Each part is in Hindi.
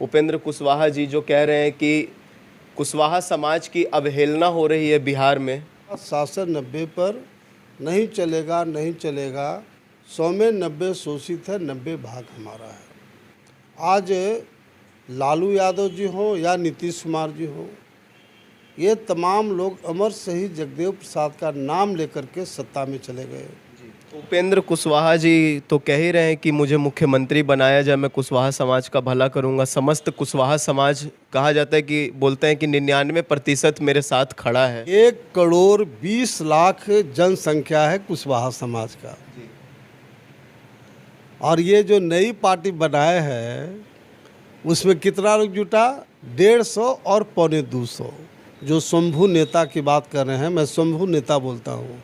उपेंद्र कुशवाहा जी जो कह रहे हैं कि कुशवाहा समाज की अवहेलना हो रही है बिहार में। शासन 90 पर नहीं चलेगा, नहीं चलेगा, 100 में 90 शोषित है, 90 भाग हमारा है। आज लालू यादव जी हों या नीतीश कुमार जी हों, ये तमाम लोग अमर शहीद जगदेव प्रसाद का नाम लेकर के सत्ता में चले गए। उपेंद्र कुशवाहा जी तो कह ही रहे हैं कि मुझे मुख्यमंत्री बनाया जाए, मैं कुशवाहा समाज का भला करूंगा। समस्त कुशवाहा समाज कहा जाता है कि बोलते हैं कि 99% मेरे साथ खड़ा है। 1 करोड़ 20 लाख जनसंख्या है कुशवाहा समाज का। और ये जो नई पार्टी बनाए है उसमें कितना लोग जुटा? 150 और 250। जो शंभू नेता की बात कर रहे हैं, मैं शंभू नेता बोलता हूँ,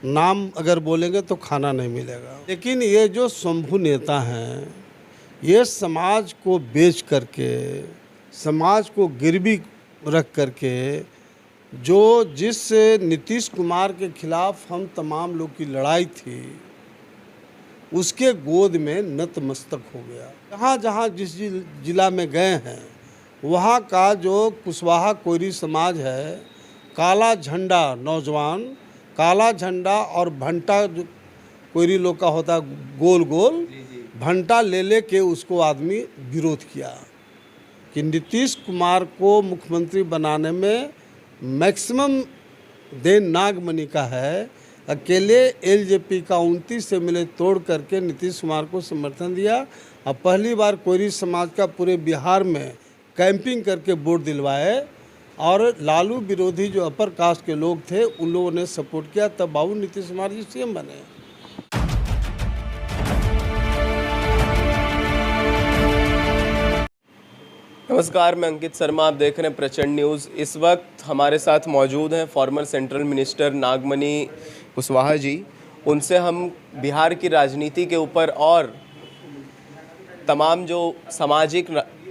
नाम अगर बोलेंगे तो खाना नहीं मिलेगा। लेकिन ये जो शंभू नेता हैं, ये समाज को बेच करके, समाज को गिरवी रख करके, जो जिस नीतीश कुमार के खिलाफ हम तमाम लोग की लड़ाई थी, उसके गोद में नतमस्तक हो गया। जहाँ जहाँ जिस जिला में गए हैं, वहाँ का जो कुशवाहा कोयरी समाज है, काला झंडा, नौजवान काला झंडा और भंटा जो कोयरी लोग का होता है गोल गोल, भंटा ले के उसको आदमी विरोध किया कि नीतीश कुमार को मुख्यमंत्री बनाने में मैक्सिमम देन नागमणि का है। अकेले एलजेपी का 29 एमएलए तोड़ करके नीतीश कुमार को समर्थन दिया और पहली बार कोयरी समाज का पूरे बिहार में कैंपिंग करके वोट दिलवाए। और लालू विरोधी जो अपर कास्ट के लोग थे, उन लोगों ने सपोर्ट किया, तब बाबू नीतीश कुमार जी सीएम बने। नमस्कार, मैं अंकित शर्मा, आप देख रहे हैं प्रचंड न्यूज़। इस वक्त हमारे साथ मौजूद हैं फॉर्मर सेंट्रल मिनिस्टर नागमणि कुशवाहा जी। उनसे हम बिहार की राजनीति के ऊपर और तमाम जो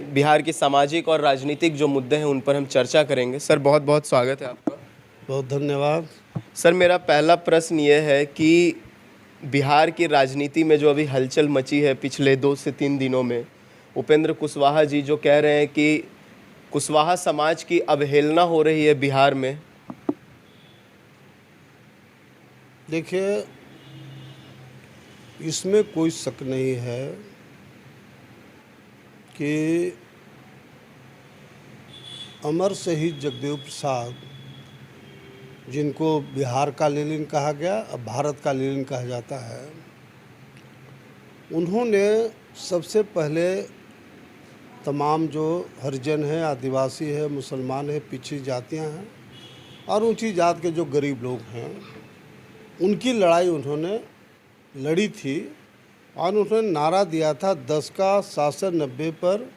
बिहार की सामाजिक और राजनीतिक जो मुद्दे हैं उन पर हम चर्चा करेंगे। सर, बहुत बहुत स्वागत है आपका। बहुत धन्यवाद। सर, मेरा पहला प्रश्न ये है कि बिहार की राजनीति में जो अभी हलचल मची है पिछले 2 से 3 दिनों में, उपेंद्र कुशवाहा जी जो कह रहे हैं कि कुशवाहा समाज की अवहेलना हो रही है बिहार में। देखिए, इसमें कोई शक नहीं है कि अमर शहीद जगदेव प्रसाद, जिनको बिहार का लेनिन कहा गया, अब भारत का लेनिन कहा जाता है, उन्होंने सबसे पहले तमाम जो हरिजन हैं, आदिवासी है, मुसलमान है, पिछड़ी जातियां हैं और ऊंची जात के जो गरीब लोग हैं, उनकी लड़ाई उन्होंने लड़ी थी। और उन्होंने नारा दिया था, 10 का शासन 90 पर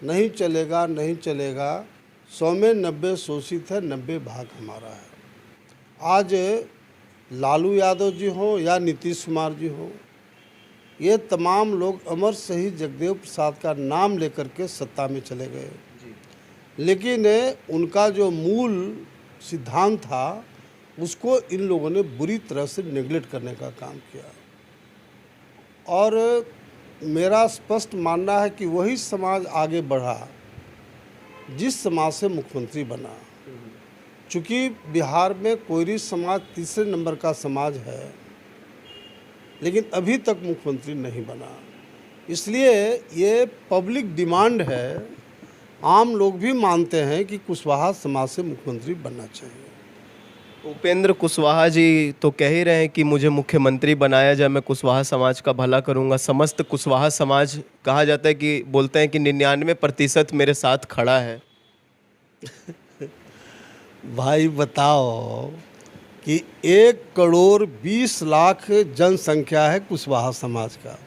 नहीं चलेगा, नहीं चलेगा, 100 में 90 शोषित है, 90 भाग हमारा है। आज लालू यादव जी हों या नीतीश कुमार जी हों, ये तमाम लोग अमर शहीद जगदेव प्रसाद का नाम लेकर के सत्ता में चले गए। लेकिन उनका जो मूल सिद्धांत था, उसको इन लोगों ने बुरी तरह से नेगलेक्ट करने का काम किया। और मेरा स्पष्ट मानना है कि वही समाज आगे बढ़ा जिस समाज से मुख्यमंत्री बना। चूँकि बिहार में कोयरी समाज तीसरे नंबर का समाज है, लेकिन अभी तक मुख्यमंत्री नहीं बना। इसलिए ये पब्लिक डिमांड है, आम लोग भी मानते हैं कि कुशवाहा समाज से मुख्यमंत्री बनना चाहिए। उपेंद्र कुशवाहा जी तो कह ही रहे हैं कि मुझे मुख्यमंत्री बनाया जाए, मैं कुशवाहा समाज का भला करूंगा। समस्त कुशवाहा समाज कहा जाता है कि बोलते हैं कि 99% मेरे साथ खड़ा है। भाई बताओ कि 1 करोड़ 20 लाख जनसंख्या है कुशवाहा समाज का।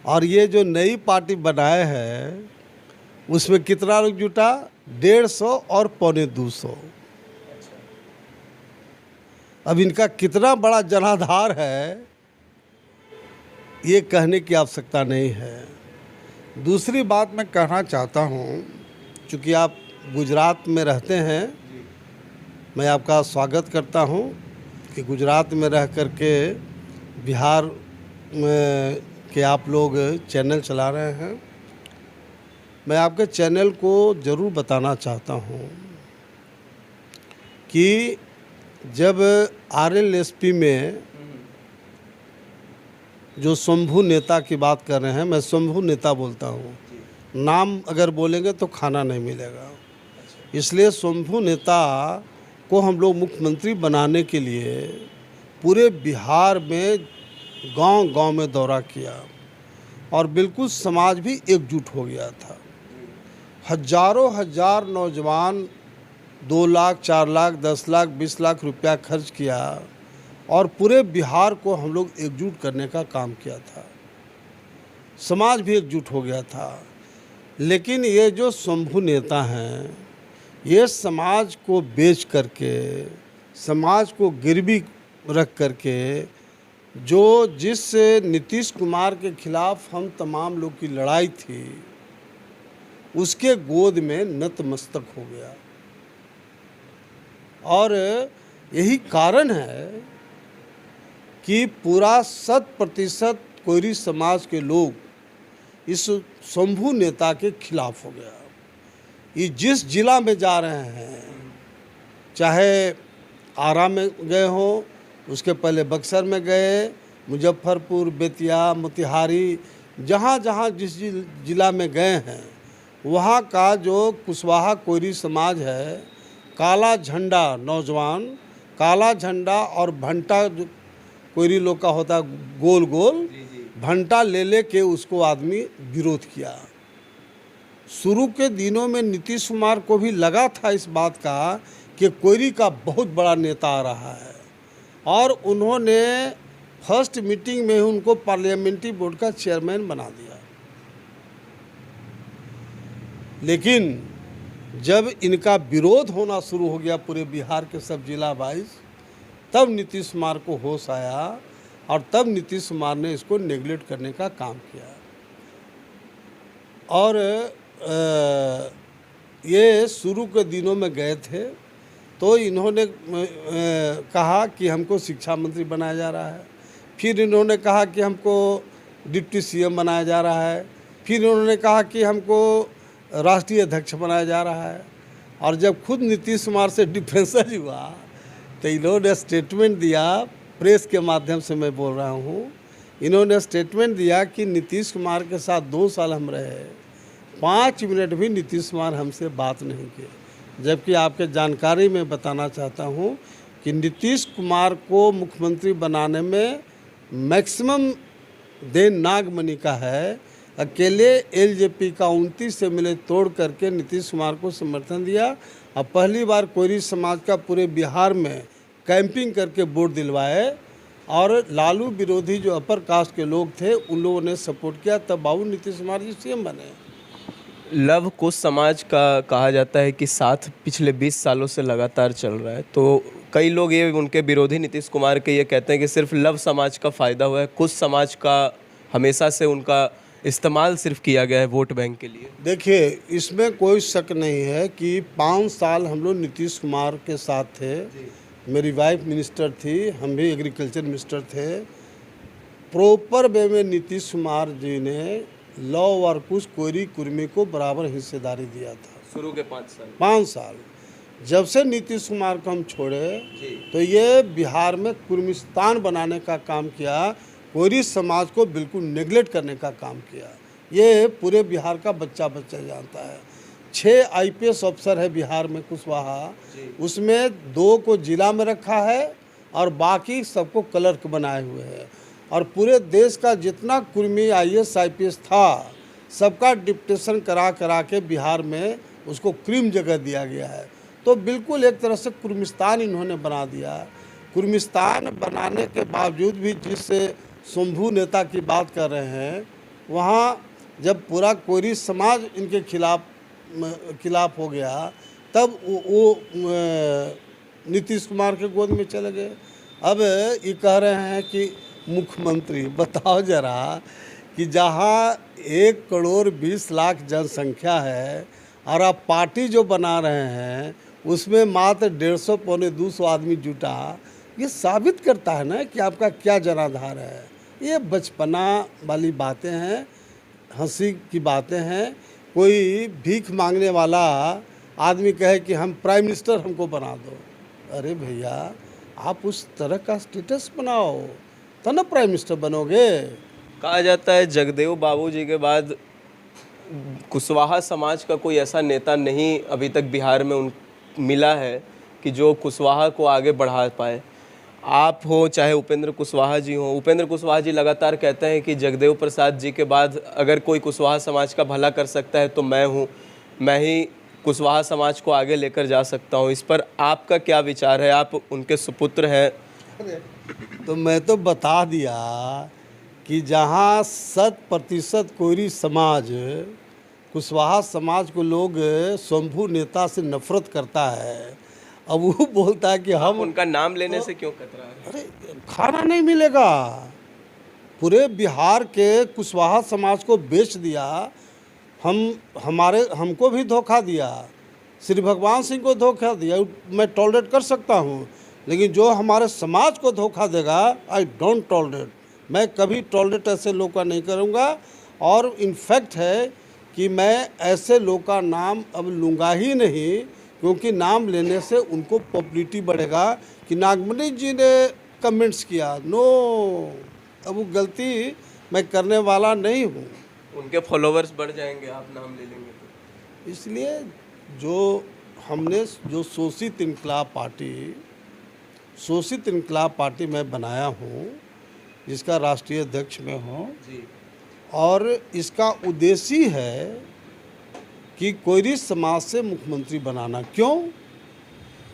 और ये जो नई पार्टी बनाए है उसमें कितना लोग जुटा? 150 और 250। अब इनका कितना बड़ा जनाधार है, ये कहने की आवश्यकता नहीं है। दूसरी बात मैं कहना चाहता हूँ, चूँकि आप गुजरात में रहते हैं, मैं आपका स्वागत करता हूँ कि गुजरात में रह कर के बिहार में के आप लोग चैनल चला रहे हैं। मैं आपके चैनल को ज़रूर बताना चाहता हूँ कि जब आरएलएसपी में जो शंभू नेता की बात कर रहे हैं, मैं शंभू नेता बोलता हूँ, नाम अगर बोलेंगे तो खाना नहीं मिलेगा, इसलिए शंभू नेता को हम लोग मुख्यमंत्री बनाने के लिए पूरे बिहार में गांव-गांव में दौरा किया और बिल्कुल समाज भी एकजुट हो गया था। हजारों हजार नौजवान 2 लाख, 4 लाख, 10 लाख, 20 लाख रुपया खर्च किया और पूरे बिहार को हम लोग एकजुट करने का काम किया था। समाज भी एकजुट हो गया था। लेकिन ये जो शंभू नेता हैं, ये समाज को बेच करके, समाज को गिरवी रख करके, जो जिस नीतीश कुमार के खिलाफ हम तमाम लोग की लड़ाई थी, उसके गोद में नतमस्तक हो गया। और यही कारण है कि पूरा 100% कोयरी समाज के लोग इस शंभू नेता के खिलाफ हो गया। ये जिस जिला में जा रहे हैं, चाहे आरा में गए हों, उसके पहले बक्सर में गए, मुजफ्फरपुर, बेतिया, मोतिहारी, जहाँ जहाँ जिस जिला में गए हैं, वहाँ का जो कुशवाहा कोयरी समाज है, काला झंडा, नौजवान काला झंडा और भंटा जो कोयरी लोग का होता है गोल गोल, भंटा ले के उसको आदमी विरोध किया। शुरू के दिनों में नीतीश कुमार को भी लगा था इस बात का कि कोयरी का बहुत बड़ा नेता आ रहा है, और उन्होंने फर्स्ट मीटिंग में ही उनको पार्लियामेंट्री बोर्ड का चेयरमैन बना दिया। लेकिन जब इनका विरोध होना शुरू हो गया पूरे बिहार के सब जिला वाइज, तब नीतीश कुमार को होश आया और तब नीतीश कुमार ने इसको नेगलेक्ट करने का काम किया। और ये शुरू के दिनों में गए थे तो इन्होंने कहा कि हमको शिक्षा मंत्री बनाया जा रहा है, फिर इन्होंने कहा कि हमको डिप्टी सीएम बनाया जा रहा है, फिर इन्होंने कहा कि हमको राष्ट्रीय अध्यक्ष बनाया जा रहा है। और जब खुद नीतीश कुमार से डिफरेंस हुआ तो इन्होंने स्टेटमेंट दिया, प्रेस के माध्यम से मैं बोल रहा हूँ, इन्होंने स्टेटमेंट दिया कि नीतीश कुमार के साथ 2 साल हम रहे, 5 मिनट भी नीतीश कुमार हमसे बात नहीं किए। जबकि आपके जानकारी में बताना चाहता हूँ कि नीतीश कुमार को मुख्यमंत्री बनाने में मैक्सिमम देन नागमणि का है। अकेले एलजेपी का 29 एमएलए तोड़ करके नीतीश कुमार को समर्थन दिया और पहली बार कोयरी समाज का पूरे बिहार में कैंपिंग करके वोट दिलवाए, और लालू विरोधी जो अपर कास्ट के लोग थे उन लोगों ने सपोर्ट किया, तब बाबू नीतीश कुमार जी सीएम बने। लव कुश समाज का कहा जाता है कि साथ पिछले 20 सालों से लगातार चल रहा है, तो कई लोग ये उनके विरोधी नीतीश कुमार के ये कहते हैं कि सिर्फ लव समाज का फ़ायदा हुआ है, कुश समाज का हमेशा से उनका इस्तेमाल सिर्फ किया गया है वोट बैंक के लिए। देखिए, इसमें कोई शक नहीं है कि 5 साल हम लोग नीतीश कुमार के साथ थे। मेरी वाइफ मिनिस्टर थी, हम भी एग्रीकल्चर मिनिस्टर थे। प्रॉपर वे में नीतीश कुमार जी ने लव और कुश कोयरी कुर्मी को बराबर हिस्सेदारी दिया था। शुरू के 5 साल जब से नीतीश कुमार को हम छोड़े तो ये बिहार में कुर्मिस्तान बनाने का काम किया, कोयरी समाज को बिल्कुल नेगलेक्ट करने का काम किया। ये पूरे बिहार का बच्चा जानता है। 6 आईपीएस अफसर है बिहार में कुशवाहा, उसमें 2 को जिला में रखा है और बाकी सबको क्लर्क बनाए हुए हैं। और पूरे देश का जितना कुर्मी आईएएस आईपीएस था, सबका डिप्टेशन करा के बिहार में उसको क्रीम जगह दिया गया है। तो बिल्कुल एक तरह से कुर्मिस्तान इन्होंने बना दिया। कुर्मिस्तान बनाने के बावजूद भी जिस शंभू नेता की बात कर रहे हैं, वहाँ जब पूरा कोयरी समाज इनके खिलाफ हो गया, तब वो नीतीश कुमार के गोद में चले गए। अब ये कह रहे हैं कि मुख्यमंत्री, बताओ जरा कि जहाँ 1,20,00,000 जनसंख्या है और आप पार्टी जो बना रहे हैं उसमें मात्र 150 पौने 200 आदमी जुटा, ये साबित करता है ना कि आपका क्या जनाधार है। ये बचपना वाली बातें हैं, हंसी की बातें हैं कोई भीख मांगने वाला आदमी कहे कि हम प्राइम मिनिस्टर हमको बना दो। अरे भैया, आप उस तरह का स्टेटस बनाओ तो ना प्राइम मिनिस्टर बनोगे। कहा जाता है जगदेव बाबूजी के बाद कुशवाहा समाज का कोई ऐसा नेता नहीं अभी तक बिहार में मिला है कि जो कुशवाहा को आगे बढ़ा पाए। आप हो चाहे उपेंद्र कुशवाहा जी हो, उपेंद्र कुशवाहा जी लगातार कहते हैं कि जगदेव प्रसाद जी के बाद अगर कोई कुशवाहा समाज का भला कर सकता है तो मैं हूँ, मैं ही कुशवाहा समाज को आगे लेकर जा सकता हूँ। इस पर आपका क्या विचार है? आप उनके सुपुत्र हैं। तो मैं तो बता दिया कि जहाँ 100% कोयरी समाज, कुशवाहा समाज को लोग शंभू नेता से नफरत करता है, अब वो बोलता है कि हम उनका नाम लेने से क्यों कतरा है? अरे खाना नहीं मिलेगा। पूरे बिहार के कुशवाहा समाज को बेच दिया। हमको भी धोखा दिया, श्री भगवान सिंह को धोखा दिया, मैं टॉलरेट कर सकता हूँ, लेकिन जो हमारे समाज को धोखा देगा आई डोंट टॉलरेट। मैं कभी टॉलरेट ऐसे लोग का नहीं करूँगा। और इनफैक्ट है कि मैं ऐसे लोग का नाम अब लूँगा ही नहीं, क्योंकि नाम लेने से उनको पब्लिसिटी बढ़ेगा कि नागमणि जी ने कमेंट्स किया। नो, अब वो गलती मैं करने वाला नहीं हूँ। उनके फॉलोवर्स बढ़ जाएंगे आप नाम ले लेंगे तो। इसलिए हमने जो शोषित इनकलाब पार्टी मैं बनाया हूँ, जिसका राष्ट्रीय अध्यक्ष मैं हूँ, और इसका उद्देश्य है कि कोयरी समाज से मुख्यमंत्री बनाना। क्यों?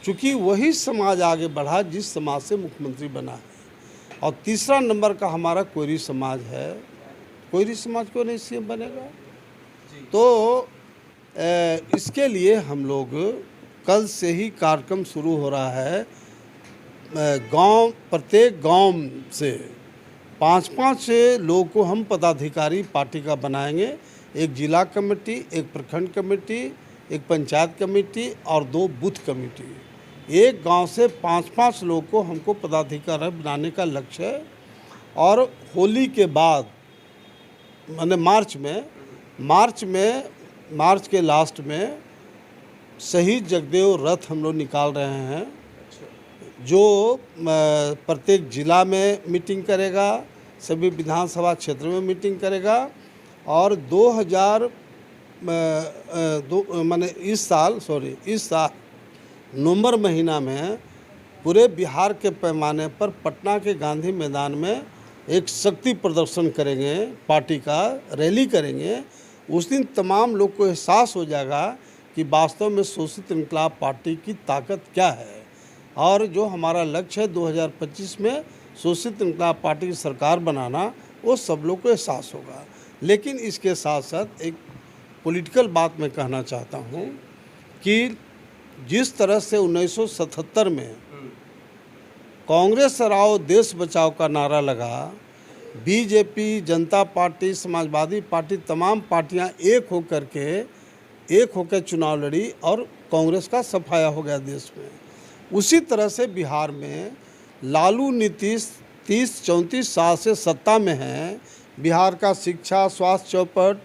चूँकि वही समाज आगे बढ़ा जिस समाज से मुख्यमंत्री बना है। और तीसरा नंबर का हमारा कोयरी समाज है। कोयरी समाज क्यों नहीं सीएम बनेगा? तो इसके लिए हम लोग कल से ही कार्यक्रम शुरू हो रहा है। प्रत्येक गांव से 5-5 लोगों को हम पदाधिकारी पार्टी का बनाएंगे। एक जिला कमेटी, एक प्रखंड कमेटी, एक पंचायत कमेटी और 2 बूथ कमेटी। एक गांव से 5-5 लोगों को हमको पदाधिकारी बनाने का लक्ष्य है। और होली के बाद माने मार्च के लास्ट में शहीद जगदेव रथ हम लोग निकाल रहे हैं, जो प्रत्येक जिला में मीटिंग करेगा, सभी विधानसभा क्षेत्र में मीटिंग करेगा। और इस साल नवंबर महीना में पूरे बिहार के पैमाने पर पटना के गांधी मैदान में एक शक्ति प्रदर्शन करेंगे, पार्टी का रैली करेंगे। उस दिन तमाम लोग को एहसास हो जाएगा कि वास्तव में शोषित इनकलाब पार्टी की ताकत क्या है। और जो हमारा लक्ष्य है 2025 में शोषित इनकलाब पार्टी की सरकार बनाना, वो सब लोग को एहसास होगा। लेकिन इसके साथ साथ एक पॉलिटिकल बात मैं कहना चाहता हूँ कि जिस तरह से 1977 में कांग्रेस हराओ देश बचाओ का नारा लगा, बीजेपी, जनता पार्टी, समाजवादी पार्टी, तमाम पार्टियां एक होकर चुनाव लड़ी और कांग्रेस का सफाया हो गया देश में। उसी तरह से बिहार में लालू नीतीश 30-34 साल से सत्ता में हैं। बिहार का शिक्षा, स्वास्थ्य चौपट,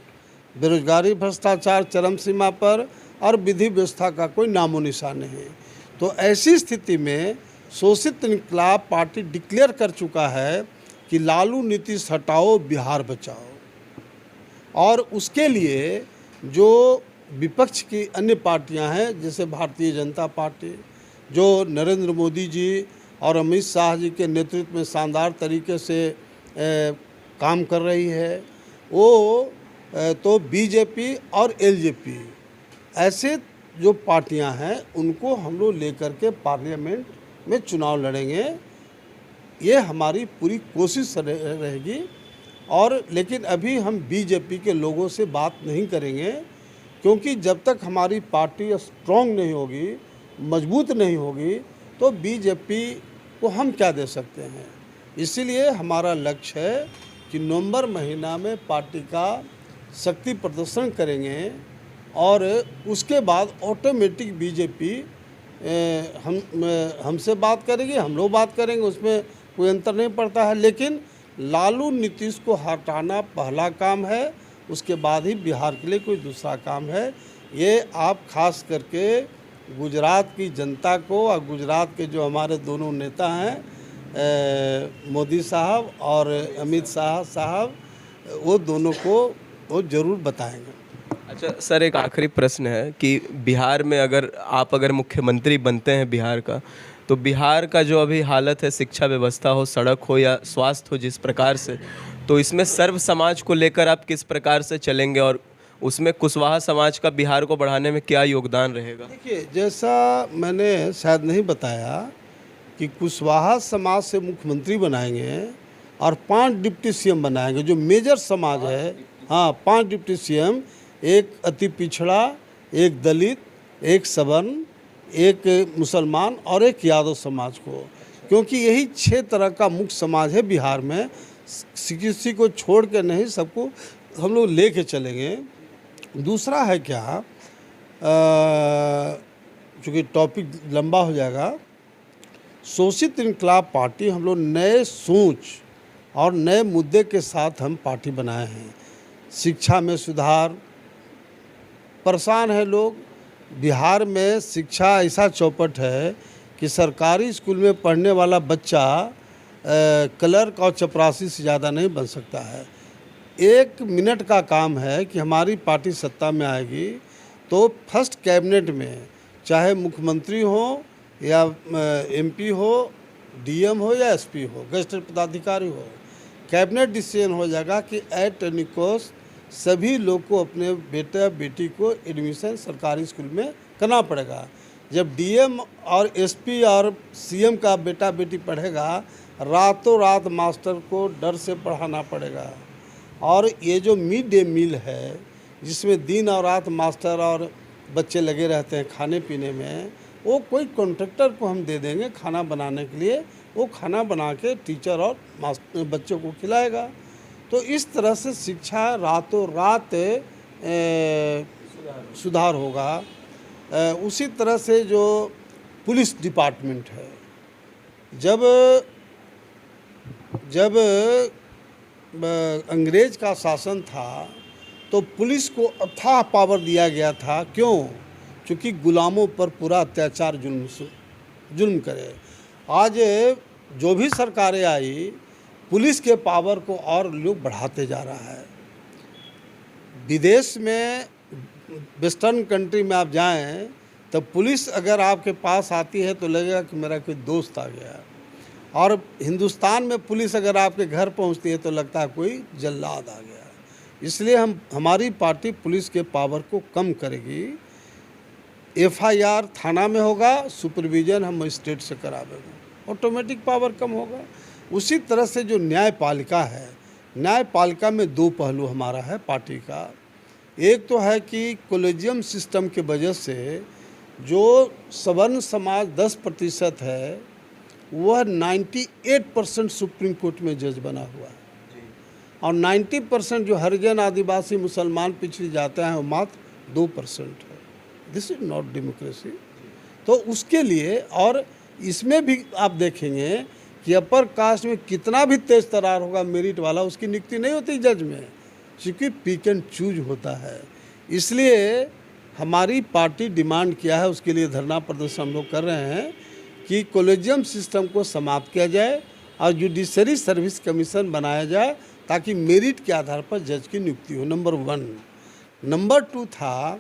बेरोजगारी, भ्रष्टाचार चरम सीमा पर और विधि व्यवस्था का कोई नामो निशान नहीं। तो ऐसी स्थिति में शोषित इनकलाब पार्टी डिक्लेयर कर चुका है कि लालू नीतीश हटाओ, बिहार बचाओ। और उसके लिए जो विपक्ष की अन्य पार्टियां हैं, जैसे भारतीय जनता पार्टी, जो नरेंद्र मोदी जी और अमित शाह जी के नेतृत्व में शानदार तरीके से काम कर रही है, वो तो बीजेपी और एलजेपी, ऐसे जो पार्टियां हैं उनको हम लोग लेकर के पार्लियामेंट में चुनाव लड़ेंगे। ये हमारी पूरी कोशिश रहेगी। और लेकिन अभी हम बीजेपी के लोगों से बात नहीं करेंगे, क्योंकि जब तक हमारी पार्टी स्ट्रॉन्ग नहीं होगी, मजबूत नहीं होगी, तो बीजेपी को हम क्या दे सकते हैं। इसीलिए हमारा लक्ष्य है कि नवंबर महीना में पार्टी का शक्ति प्रदर्शन करेंगे और उसके बाद ऑटोमेटिक बीजेपी हमसे बात करेगी, हम लोग बात करेंगे, उसमें कोई अंतर नहीं पड़ता है। लेकिन लालू नीतीश को हटाना पहला काम है उसके बाद ही बिहार के लिए कोई दूसरा काम है। ये आप खास करके गुजरात की जनता को और गुजरात के जो हमारे दोनों नेता हैं मोदी साहब और अमित शाह साहब, वो दोनों को वो ज़रूर बताएंगे। अच्छा सर, एक आखिरी प्रश्न है कि बिहार में अगर मुख्यमंत्री बनते हैं बिहार का, तो बिहार का जो अभी हालत है, शिक्षा व्यवस्था हो, सड़क हो या स्वास्थ्य हो, जिस प्रकार से, तो इसमें सर्व समाज को लेकर आप किस प्रकार से चलेंगे और उसमें कुशवाहा समाज का बिहार को बढ़ाने में क्या योगदान रहेगा? देखिए, जैसा मैंने शायद नहीं बताया कि कुशवाहा समाज से मुख्यमंत्री बनाएंगे और 5 डिप्टी सीएम बनाएंगे, जो मेजर समाज है। हाँ, 5 डिप्टी सीएम, एक अति पिछड़ा, एक दलित, एक सवर्ण, एक मुसलमान और एक यादव समाज को, क्योंकि यही 6 तरह का मुख्य समाज है बिहार में। किसी को छोड़ के नहीं, सबको हम लोग लेके चलेंगे। दूसरा है क्या, चूँकि टॉपिक लंबा हो जाएगा, शोषित इनकलाब पार्टी हम लोग नए सोच और नए मुद्दे के साथ हम पार्टी बनाए हैं। शिक्षा में सुधार, परेशान है लोग। बिहार में शिक्षा ऐसा चौपट है कि सरकारी स्कूल में पढ़ने वाला बच्चा क्लर्क और चपरासी से ज़्यादा नहीं बन सकता है। 1 मिनट का काम है कि हमारी पार्टी सत्ता में आएगी तो फर्स्ट कैबिनेट में, चाहे मुख्यमंत्री हो या एमपी हो, डीएम हो या एसपी हो, गैजेटेड पदाधिकारी हो, कैबिनेट डिसीजन हो जाएगा कि एट एनी कॉस्ट सभी लोग को अपने बेटा बेटी को एडमिशन सरकारी स्कूल में करना पड़ेगा। जब डीएम और एसपी और सीएम का बेटा बेटी पढ़ेगा, रातों रात मास्टर को डर से पढ़ाना पड़ेगा। और ये जो मिड डे मील है, जिसमें दिन और रात मास्टर और बच्चे लगे रहते हैं खाने पीने में, वो कोई कॉन्ट्रैक्टर को हम दे देंगे खाना बनाने के लिए, वो खाना बना के टीचर और बच्चों को खिलाएगा। तो इस तरह से शिक्षा रातों रात सुधार होगा। उसी तरह से जो पुलिस डिपार्टमेंट है, जब अंग्रेज का शासन था तो पुलिस को अथाह पावर दिया गया था। क्यों? क्योंकि गुलामों पर पूरा अत्याचार जुल्म करे। आज जो भी सरकारें आई, पुलिस के पावर को और लोग बढ़ाते जा रहा है। विदेश में, वेस्टर्न कंट्री में आप जाएं तो पुलिस अगर आपके पास आती है तो लगेगा कि मेरा कोई दोस्त आ गया, और हिंदुस्तान में पुलिस अगर आपके घर पहुंचती है तो लगता है कोई जल्लाद आ गया। इसलिए हमारी पार्टी पुलिस के पावर को कम करेगी। एफआईआर थाना में होगा, सुपरविजन हम मजिस्ट्रेट से करावेंगे, ऑटोमेटिक पावर कम होगा। उसी तरह से जो न्यायपालिका है, न्यायपालिका में 2 पहलू हमारा है पार्टी का। एक तो है कि कॉलेजियम सिस्टम के वजह से जो सवर्ण समाज 10% है, वह 98% सुप्रीम कोर्ट में जज बना हुआ है, और 90% जो हरिजन, आदिवासी, मुसलमान, पिछड़ी जाते हैं, वो मात्र 2% है। This is not democracy. तो उसके लिए, और इसमें भी आप देखेंगे कि अपर कास्ट में कितना भी तेज तरार होगा मेरिट वाला, उसकी नियुक्ति नहीं होती जज में, क्योंकि पिक एंड चूज होता है। इसलिए हमारी पार्टी डिमांड किया है, उसके लिए धरना प्रदर्शन हम लोग कर रहे हैं कि कॉलेजियम सिस्टम को समाप्त किया जाए और जुडिशरी सर्विस कमीशन बनाया जाए, ताकि मेरिट के आधार पर जज की नियुक्ति हो। नंबर 1। नंबर 2 था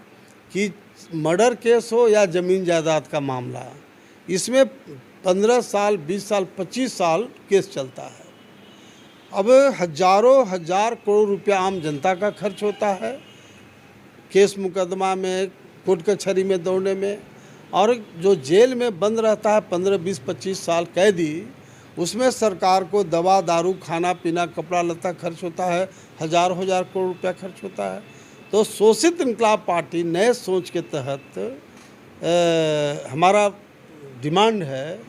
कि मर्डर केस हो या ज़मीन जायदाद का मामला, इसमें 15 साल, 20 साल, 25 साल केस चलता है। अब हजारों हजार करोड़ रुपया आम जनता का खर्च होता है केस मुकदमा में, कोर्ट कचहरी में दौड़ने में, और जो जेल में बंद रहता है 15, 20, 25 साल कैदी, उसमें सरकार को दवा, दारू, खाना पीना, कपड़ा लत्ता खर्च होता है, हजारों हजार करोड़ रुपया खर्च होता है। तो शोषित इनकलाब पार्टी नए सोच के तहत हमारा डिमांड है,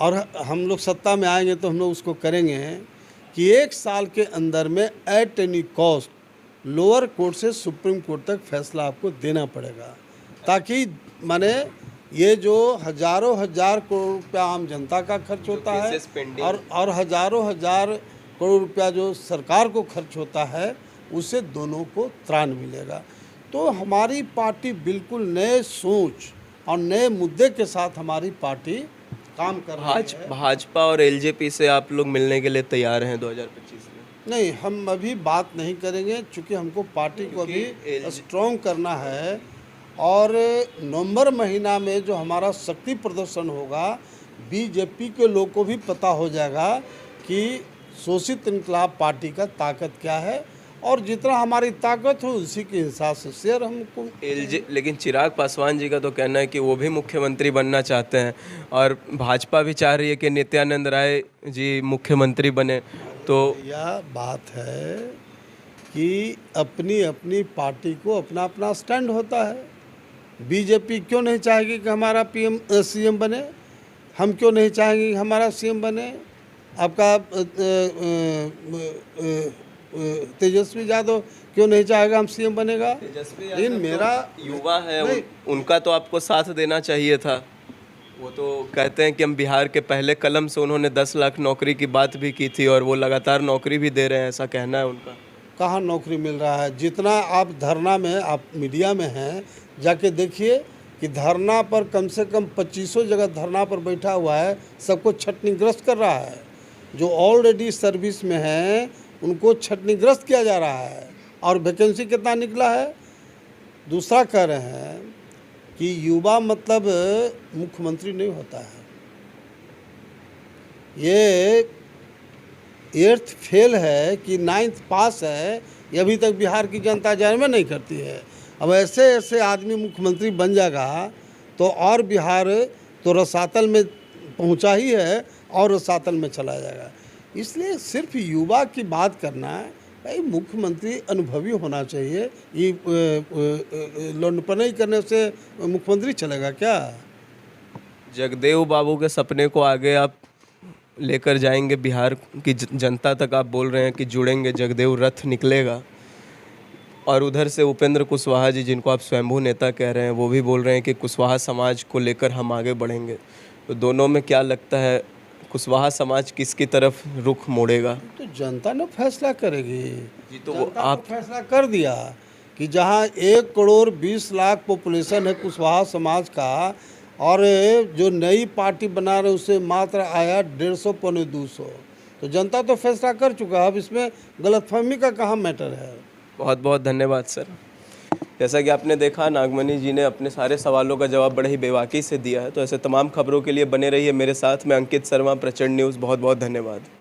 और हम लोग सत्ता में आएंगे तो हम लोग उसको करेंगे कि 1 साल के अंदर में at any cost lower court से सुप्रीम कोर्ट तक फैसला आपको देना पड़ेगा, ताकि माने ये जो हजारों हजार करोड़ रुपया आम जनता का खर्च होता है, और हजारों हजार करोड़ रुपया जो सरकार को खर्च होता है, उससे दोनों को त्राण मिलेगा। तो हमारी पार्टी बिल्कुल नए सोच और नए मुद्दे के साथ हमारी पार्टी काम कर रही है। भाजपा और एलजेपी से आप लोग मिलने के लिए तैयार हैं 2025 में? नहीं, हम अभी बात नहीं करेंगे, चूँकि हमको पार्टी को अभी स्ट्रॉन्ग करना है। और नवंबर महीना में जो हमारा शक्ति प्रदर्शन होगा, बीजेपी के लोग को भी पता हो जाएगा कि शोषित इनकलाब पार्टी का ताकत क्या है, और जितना हमारी ताकत हो उसी के हिसाब से शेयर हमको। लेकिन चिराग पासवान जी का तो कहना है कि वो भी मुख्यमंत्री बनना चाहते हैं और भाजपा भी चाह रही है कि नित्यानंद राय जी मुख्यमंत्री बने। तो यह बात है कि अपनी अपनी पार्टी को अपना अपना स्टैंड होता है। बीजेपी क्यों नहीं चाहेगी कि हमारा सीएम बने? हम क्यों नहीं चाहेंगे कि हमारा सीएम बने? आपका तेजस्वी यादव क्यों नहीं चाहेगा हम सीएम बनेगा? लेकिन मेरा युवा है, उनका तो आपको साथ देना चाहिए था। वो तो कहते हैं कि हम बिहार के पहले कलम से, उन्होंने 10 लाख नौकरी की बात भी की थी और वो लगातार नौकरी भी दे रहे हैं, ऐसा कहना है उनका। कहाँ नौकरी मिल रहा है? जितना आप धरना में, आप मीडिया में हैं, जाके देखिए कि धरना पर कम से कम 2500 जगह धरना पर बैठा हुआ है, सबको छटनीग्रस्त कर रहा है। जो ऑलरेडी सर्विस में हैं उनको छटनीग्रस्त किया जा रहा है। और वैकेंसी कितना निकला है? दूसरा कह रहे हैं कि युवा मतलब मुख्यमंत्री नहीं होता है। ये 8th फेल है कि 9th पास है, ये अभी तक बिहार की जनता जानबे नहीं करती है। अब ऐसे ऐसे आदमी मुख्यमंत्री बन जाएगा तो और बिहार तो रसातल में पहुंचा ही है और रसातल में चला जाएगा। इसलिए सिर्फ युवा की बात करना है, भाई मुख्यमंत्री अनुभवी होना चाहिए। ये लौंडपनाई करने से मुख्यमंत्री चलेगा क्या? जगदेव बाबू के सपने को आगे आप लेकर जाएंगे, बिहार की जनता तक आप बोल रहे हैं कि जुड़ेंगे, जगदेव रथ निकलेगा। और उधर से उपेंद्र कुशवाहा जी, जिनको आप स्वयंभू नेता कह रहे हैं, वो भी बोल रहे हैं कि कुशवाहा समाज को लेकर हम आगे बढ़ेंगे। तो दोनों में क्या लगता है, कुशवाहा समाज किसकी तरफ रुख मोड़ेगा? तो जनता ने फैसला करेगी जी। तो वो आप फैसला कर दिया कि जहाँ 1 करोड़ 20 लाख पॉपुलेशन है कुशवाहा समाज का, और जो नई पार्टी बना रहे उससे मात्र आया 150 पौने 200, तो जनता तो फैसला कर चुका है। अब इसमें गलतफहमी का कहाँ मैटर है? बहुत बहुत धन्यवाद सर। जैसा कि आपने देखा, नागमणि जी ने अपने सारे सवालों का जवाब बड़े ही बेबाकी से दिया है। तो ऐसे तमाम खबरों के लिए बने रहिए मेरे साथ। मैं अंकित शर्मा, प्रचंड न्यूज़। बहुत बहुत धन्यवाद।